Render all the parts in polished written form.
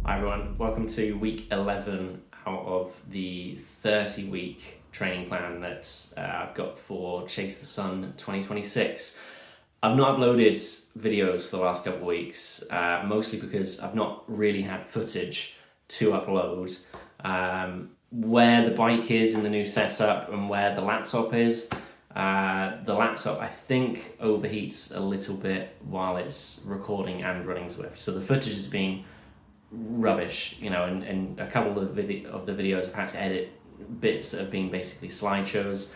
Hi everyone, welcome to week 11 out of the 30-week training plan that I've got for Chase the Sun 2026. I've not uploaded videos for the last couple of weeks, mostly because I've not really had footage to upload. Where the bike is in the new setup and where the laptop is, the laptop I think overheats a little bit while it's recording and running Zwift, so the footage has been rubbish, and a couple of the videos I've had to edit bits that have been basically slideshows.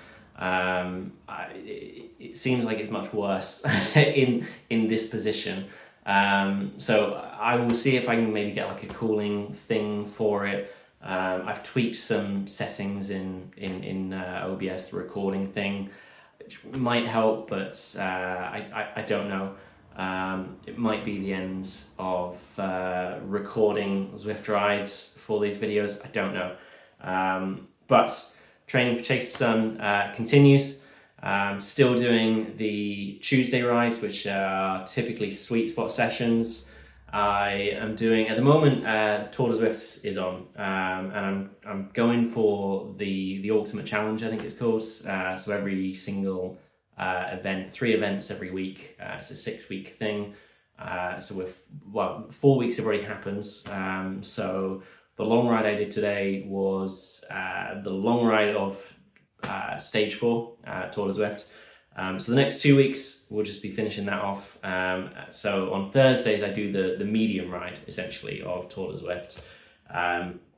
It seems like it's much worse in this position. So I will see if I can maybe get like a cooling thing for it. I've tweaked some settings in OBS, the recording thing, which might help, but I don't know. It might be the end of recording Zwift rides for these videos, I don't know. But training for Chase the Sun continues. Still doing the Tuesday rides, which are typically sweet spot sessions. I am doing, at the moment, Tour de Zwift is on, and I'm going for the Ultimate Challenge, I think it's called. So every single event, 3 events every week. It's a 6-week thing. So 4 weeks have already happened. So the long ride I did today was the long ride of stage 4, Tour de Zwift. So the next 2 weeks we'll just be finishing that off. So on Thursdays I do the medium ride essentially of Tour de Zwift.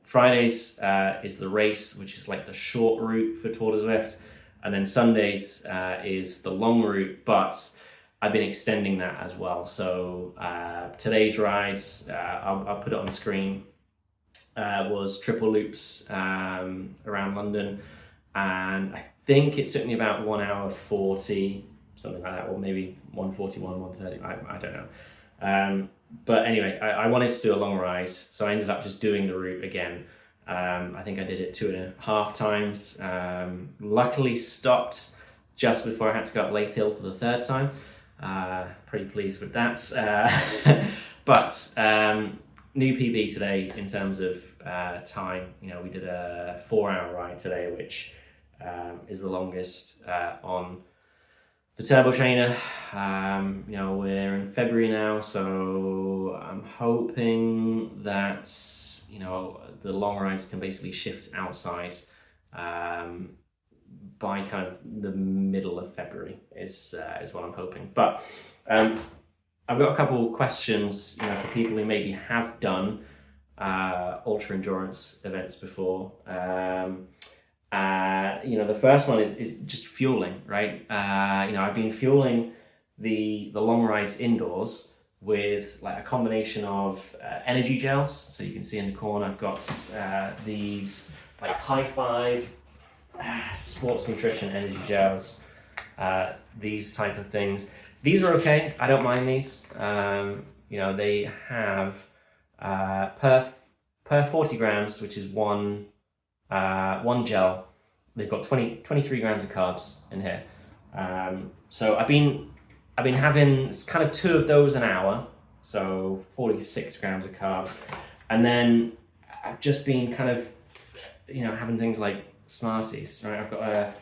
Fridays is the race, which is like the short route for Tour de Zwift. And then Sundays is the long route, but I've been extending that as well. So today's rides, I'll put it on the screen, was triple loops around London. And I think it took me about 1 hour 40, something like that, or maybe 141, 130, I don't know. But anyway, I wanted to do a long ride, so I ended up just doing the route again. I think I did it 2.5 times. Luckily stopped just before I had to go up Leith Hill for the 3rd time. Pretty pleased with that. But new PB today in terms of time. We did a 4-hour ride today, which is the longest on the Turbo Trainer. We're in February now, so I'm hoping that the long rides can basically shift outside by kind of the middle of February is what I'm hoping. But I've got a couple of questions for people who maybe have done ultra endurance events before. The first one is just fueling, right? I've been fueling the long rides indoors with like a combination of energy gels. So you can see in the corner I've got these like High Five sports nutrition energy gels, these type of things. These are okay, I don't mind these. They have per 40 grams, which is one gel, they've got 23 grams of carbs in here. So I've been having kind of 2 of those an hour, so 46 grams of carbs. And then I've just been kind of, having things like Smarties, right? I've got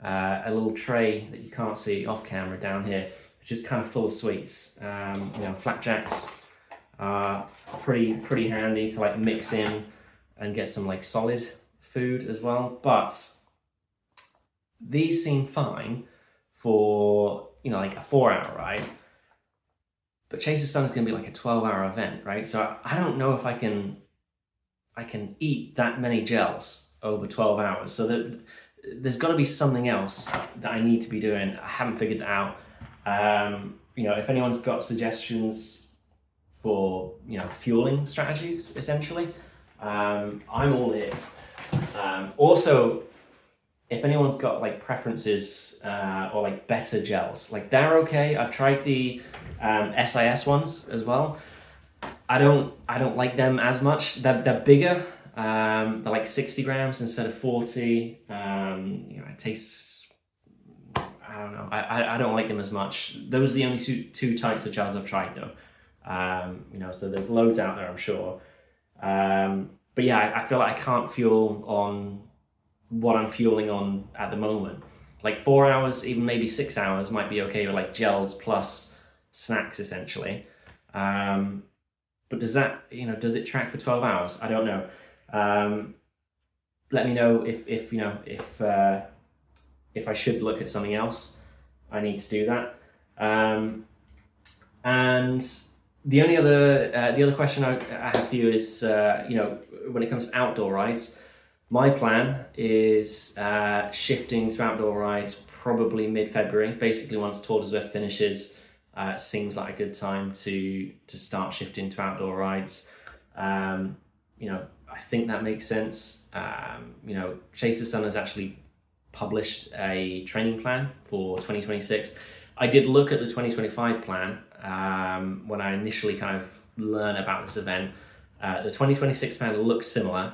a little tray that you can't see off camera down here. It's just kind of full of sweets. Flapjacks are pretty handy to like mix in and get some like solid food as well. But these seem fine for like a 4-hour ride, but Chase the Sun is going to be like a 12-hour event, right? So I don't know if I can eat that many gels over 12 hours. So that there's got to be something else that I need to be doing. I haven't figured that out. If anyone's got suggestions for fueling strategies, essentially, I'm all ears. Also, if anyone's got like preferences or like better gels, like they're okay. I've tried the SIS ones as well. I don't like them as much. They're bigger. They're like 60 grams instead of 40. It tastes, I don't know. I don't like them as much. Those are the only two types of gels I've tried though. So there's loads out there, I'm sure. But yeah, I feel like I can't fuel on what I'm fueling on at the moment. Like 4 hours, even maybe 6 hours might be okay with like gels plus snacks essentially. But does that, does it track for 12 hours? I don't know. Let me know if I should look at something else. I need to do that. And the other question I have for you is, when it comes to outdoor rides, my plan is shifting to outdoor rides probably mid-February. Basically, once Tour de Zwift finishes, seems like a good time to start shifting to outdoor rides. I think that makes sense. Chase the Sun has actually published a training plan for 2026. I did look at the 2025 plan when I initially kind of learned about this event. The 2026 plan looks similar.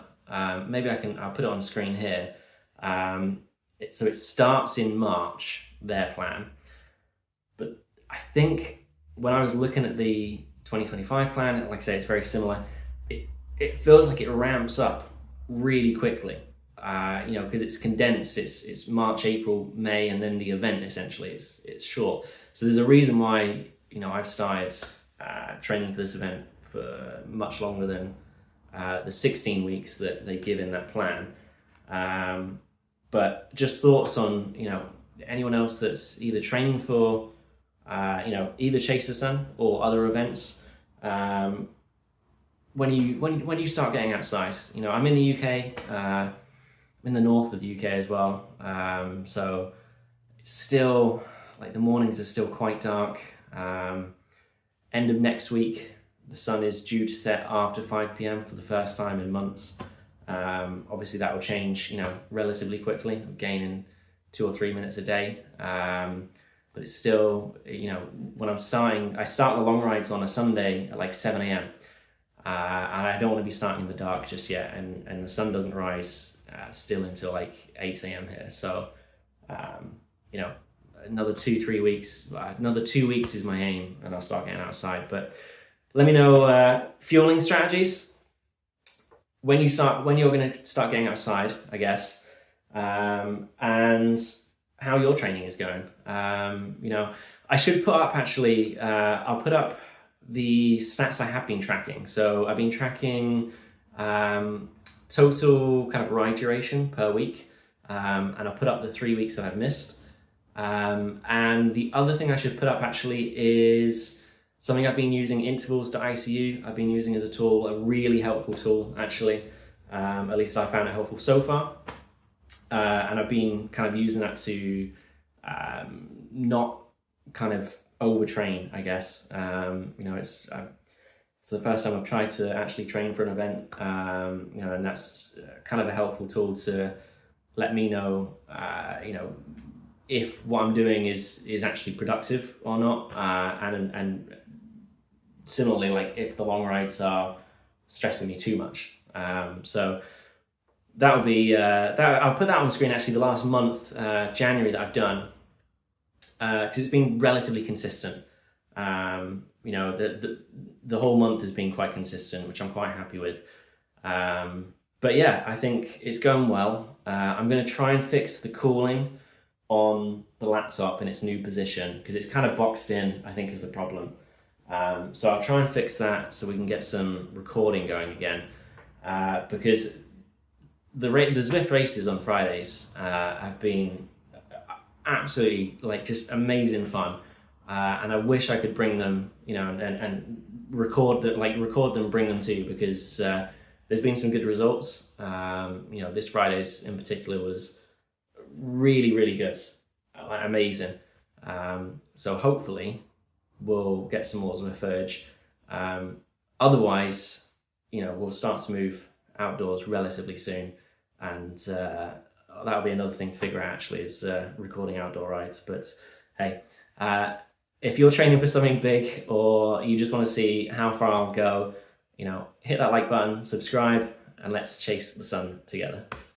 Maybe I'll put it on the screen here. So it starts in March, their plan. But I think when I was looking at the 2025 plan, like I say, it's very similar. It feels like it ramps up really quickly. Because it's condensed. It's March, April, May, and then the event essentially it's short. So there's a reason why I've started training for this event for much longer than the 16 weeks that they give in that plan. But just thoughts on anyone else that's either training for either Chase the Sun or other events. When you start getting outside, I'm in the UK. In the north of the UK as well, so it's still like the mornings are still quite dark. End of next week, the sun is due to set after 5 p.m. for the first time in months. Obviously, that will change, relatively quickly. I'm gaining 2 or 3 minutes a day, but it's still, when I start the long rides on a Sunday at like 7 a.m. And I don't want to be starting in the dark just yet, and the sun doesn't rise still until like 8 a.m. here. So, another 2-3 weeks, another 2 weeks is my aim, and I'll start getting outside. But let me know fueling strategies when you're going to start getting outside, I guess, and how your training is going. I should put up actually. I'll put up the stats I have been tracking. So I've been tracking total kind of ride duration per week, and I'll put up the 3 weeks that I've missed. And the other thing I should put up actually is something I've been using, intervals.icu. I've been using as a tool, a really helpful tool actually. At least I found it helpful so far. And I've been kind of using that to not kind of overtrain, I guess. It's the first time I've tried to actually train for an event, and that's kind of a helpful tool to let me know, if what I'm doing is actually productive or not, and similarly, like if the long rides are stressing me too much. So that would be I'll put that on the screen. Actually, the last month, January, that I've done, because it's been relatively consistent. The whole month has been quite consistent, which I'm quite happy with. But yeah, I think it's going well. I'm going to try and fix the cooling on the laptop in its new position, because it's kind of boxed in, I think, is the problem. So I'll try and fix that so we can get some recording going again, because the Zwift races on Fridays have been absolutely like just amazing fun, and I wish I could bring them, and record them, bring them to you, because there's been some good results. This Friday's in particular was really, really good, amazing. So hopefully we'll get some more Zwift footage. Otherwise, we'll start to move outdoors relatively soon, and that'll be another thing to figure out actually, is recording outdoor rides. But hey, if you're training for something big, or you just want to see how far I'll go, hit that like button, subscribe, and let's chase the sun together.